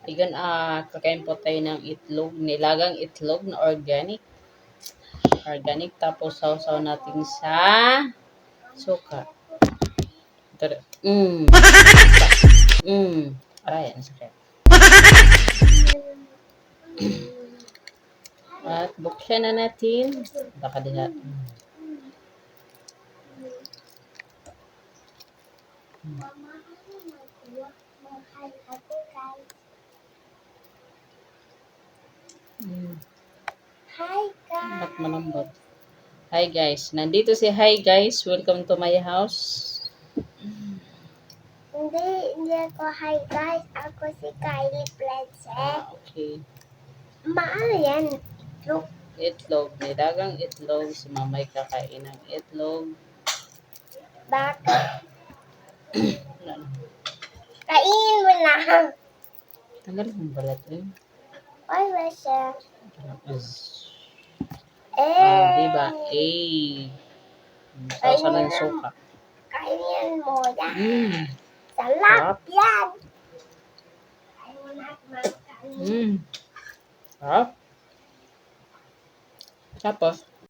Igan, kakain po tayo ng itlog, nilagang itlog na organic. Organic, tapos sausaw natin sa suka. Ito, aray, ang sakit. At buksan na natin. Baka diha. Hi guys! Ba't malambot? Hi guys, nandito si Hi guys. Welcome to my house. Hindi ako hi guys. Ako si Kylie Princess. Okay. Maano yan? Look, Itlog, nilagang itlog. Si mamay kakain ng itlog. bakit? Ano? Kainin mo na. Tagal ng balat rin. Ay, wala. Diba? Sausa ng suka. Kainin mo yan. Sarap. Sarap yan. Sarap. Tapos,